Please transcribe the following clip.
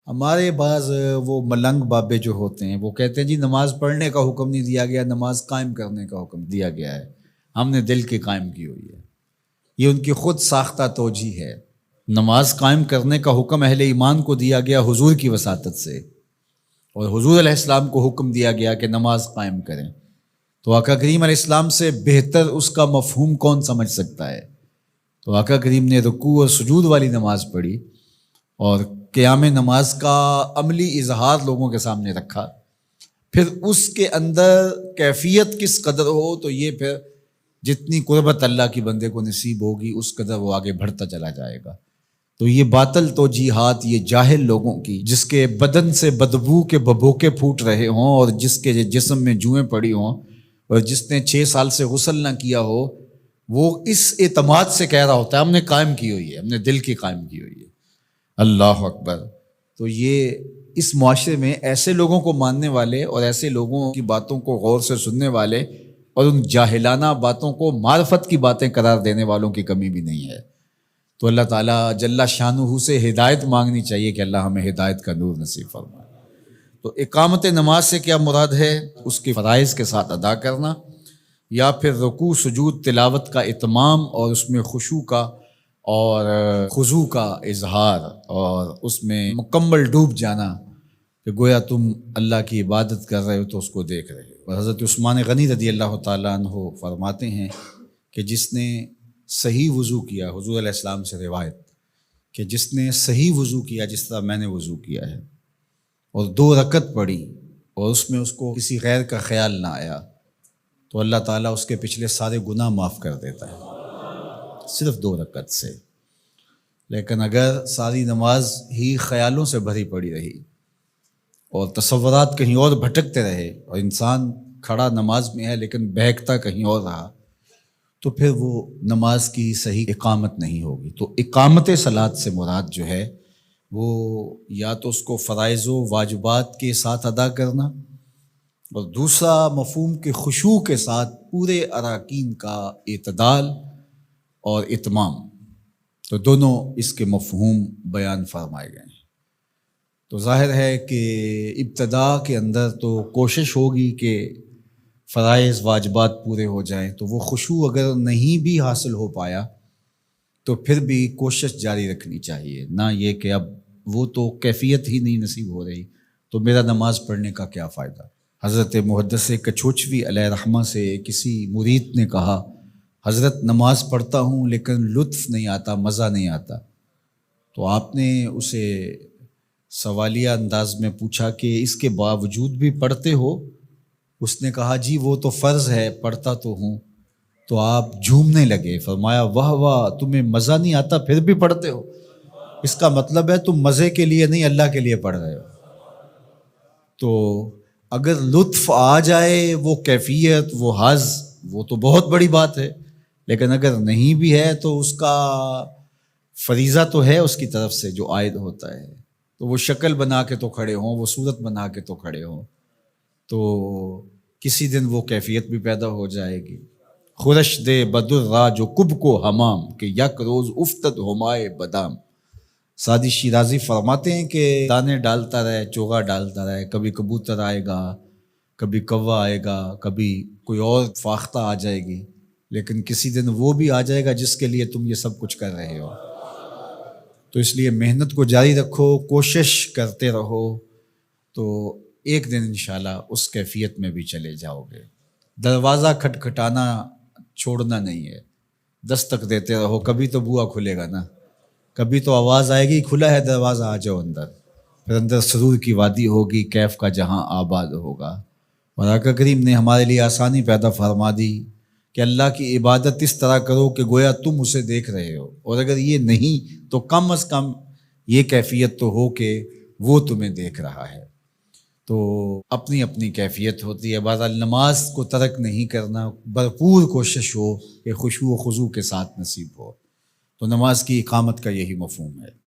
ہمارے بعض وہ ملنگ بابے جو ہوتے ہیں وہ کہتے ہیں جی نماز پڑھنے کا حکم نہیں دیا گیا، نماز قائم کرنے کا حکم دیا گیا ہے، ہم نے دل کی قائم کی ہوئی ہے۔ یہ ان کی خود ساختہ توجیہ ہے۔ نماز قائم کرنے کا حکم اہل ایمان کو دیا گیا حضور کی وساطت سے، اور حضور علیہ السلام کو حکم دیا گیا کہ نماز قائم کریں، تو آقا کریم علیہ السلام سے بہتر اس کا مفہوم کون سمجھ سکتا ہے؟ تو آقا کریم نے رکوع اور سجود والی نماز پڑھی اور قیام نماز کا عملی اظہار لوگوں کے سامنے رکھا، پھر اس کے اندر کیفیت کس قدر ہو تو یہ پھر جتنی قربت اللہ کی بندے کو نصیب ہوگی اس قدر وہ آگے بڑھتا چلا جائے گا۔ تو یہ باطل توجیہات یہ جاہل لوگوں کی، جس کے بدن سے بدبو کے ببوکے پھوٹ رہے ہوں اور جس کے جسم میں جوئیں پڑی ہوں اور جس نے 6 سال سے غسل نہ کیا ہو، وہ اس اعتماد سے کہہ رہا ہوتا ہے ہم نے قائم کی ہوئی ہے، ہم نے دل کی قائم کی ہوئی ہے۔ اللہ اکبر۔ تو یہ اس معاشرے میں ایسے لوگوں کو ماننے والے اور ایسے لوگوں کی باتوں کو غور سے سننے والے اور ان جاہلانہ باتوں کو معرفت کی باتیں قرار دینے والوں کی کمی بھی نہیں ہے۔ تو اللہ تعالیٰ جل شانہ سے ہدایت مانگنی چاہیے کہ اللہ ہمیں ہدایت کا نور نصیب فرمائے۔ تو اقامت نماز سے کیا مراد ہے؟ اس کی فرائض کے ساتھ ادا کرنا، یا پھر رکوع سجود تلاوت کا اتمام اور اس میں خشوع کا اور خضوع کا اظہار اور اس میں مکمل ڈوب جانا کہ گویا تم اللہ کی عبادت کر رہے ہو تو اس کو دیکھ رہے ہو۔ اور حضرت عثمان غنی رضی اللہ تعالیٰ عنہ فرماتے ہیں کہ جس نے صحیح وضو کیا، حضور علیہ السلام سے روایت کہ جس نے صحیح وضو کیا جس طرح میں نے وضو کیا ہے اور 2 رکعت پڑھی اور اس میں اس کو کسی غیر کا خیال نہ آیا، تو اللہ تعالیٰ اس کے پچھلے سارے گناہ معاف کر دیتا ہے صرف 2 رکعت سے۔ لیکن اگر ساری نماز ہی خیالوں سے بھری پڑی رہی اور تصورات کہیں اور بھٹکتے رہے اور انسان کھڑا نماز میں ہے لیکن بہکتا کہیں اور رہا، تو پھر وہ نماز کی صحیح اقامت نہیں ہوگی۔ تو اقامت صلاۃ سے مراد جو ہے وہ یا تو اس کو فرائض و واجبات کے ساتھ ادا کرنا، اور دوسرا مفہوم کے خشوع کے ساتھ پورے اراکین کا اعتدال اور اتمام۔ تو دونوں اس کے مفہوم بیان فرمائے گئے ہیں۔ تو ظاہر ہے کہ ابتدا کے اندر تو کوشش ہوگی کہ فرائض واجبات پورے ہو جائیں، تو وہ خشوع اگر نہیں بھی حاصل ہو پایا تو پھر بھی کوشش جاری رکھنی چاہیے، نہ یہ کہ اب وہ تو کیفیت ہی نہیں نصیب ہو رہی تو میرا نماز پڑھنے کا کیا فائدہ۔ حضرت محدث کچوچوی علیہ رحمہ سے کسی مرید نے کہا حضرت نماز پڑھتا ہوں لیکن لطف نہیں آتا، مزہ نہیں آتا۔ تو آپ نے اسے سوالیہ انداز میں پوچھا کہ اس کے باوجود بھی پڑھتے ہو؟ اس نے کہا جی وہ تو فرض ہے، پڑھتا تو ہوں۔ تو آپ جھومنے لگے، فرمایا واہ واہ، تمہیں مزہ نہیں آتا پھر بھی پڑھتے ہو؟ اس کا مطلب ہے تم مزے کے لیے نہیں اللہ کے لیے پڑھ رہے ہو۔ تو اگر لطف آ جائے، وہ کیفیت، وہ حظ، وہ تو بہت بڑی بات ہے، لیکن اگر نہیں بھی ہے تو اس کا فریضہ تو ہے اس کی طرف سے جو عائد ہوتا ہے، تو وہ شکل بنا کے تو کھڑے ہوں، وہ صورت بنا کے تو کھڑے ہوں، تو کسی دن وہ کیفیت بھی پیدا ہو جائے گی۔ خورش دے بدر را جو کب کو حمام کہ یک روز افتد ہمائے بدام۔ سعدی شیرازی فرماتے ہیں کہ دانے ڈالتا رہے، چوغا ڈالتا رہے، کبھی کبوتر آئے گا، کبھی کوا آئے گا، کبھی کوئی اور فاختہ آ جائے گی، لیکن کسی دن وہ بھی آ جائے گا جس کے لیے تم یہ سب کچھ کر رہے ہو۔ تو اس لیے محنت کو جاری رکھو، کوشش کرتے رہو، تو ایک دن انشاءاللہ اس کیفیت میں بھی چلے جاؤ گے۔ دروازہ کھٹکھٹانا چھوڑنا نہیں ہے، دستک دیتے رہو، کبھی تو بوا کھلے گا نا، کبھی تو آواز آئے گی کھلا ہے دروازہ آ جاؤ اندر، پھر اندر سرور کی وادی ہوگی، کیف کا جہاں آباد ہوگا۔ اور آقا کریم نے ہمارے لیے آسانی پیدا فرما دی کہ اللہ کی عبادت اس طرح کرو کہ گویا تم اسے دیکھ رہے ہو، اور اگر یہ نہیں تو کم از کم یہ کیفیت تو ہو کہ وہ تمہیں دیکھ رہا ہے۔ تو اپنی اپنی کیفیت ہوتی ہے، بہرحال نماز کو ترک نہیں کرنا، بھرپور کوشش ہو کہ خشوع و خضوع کے ساتھ نصیب ہو۔ تو نماز کی اقامت کا یہی مفہوم ہے۔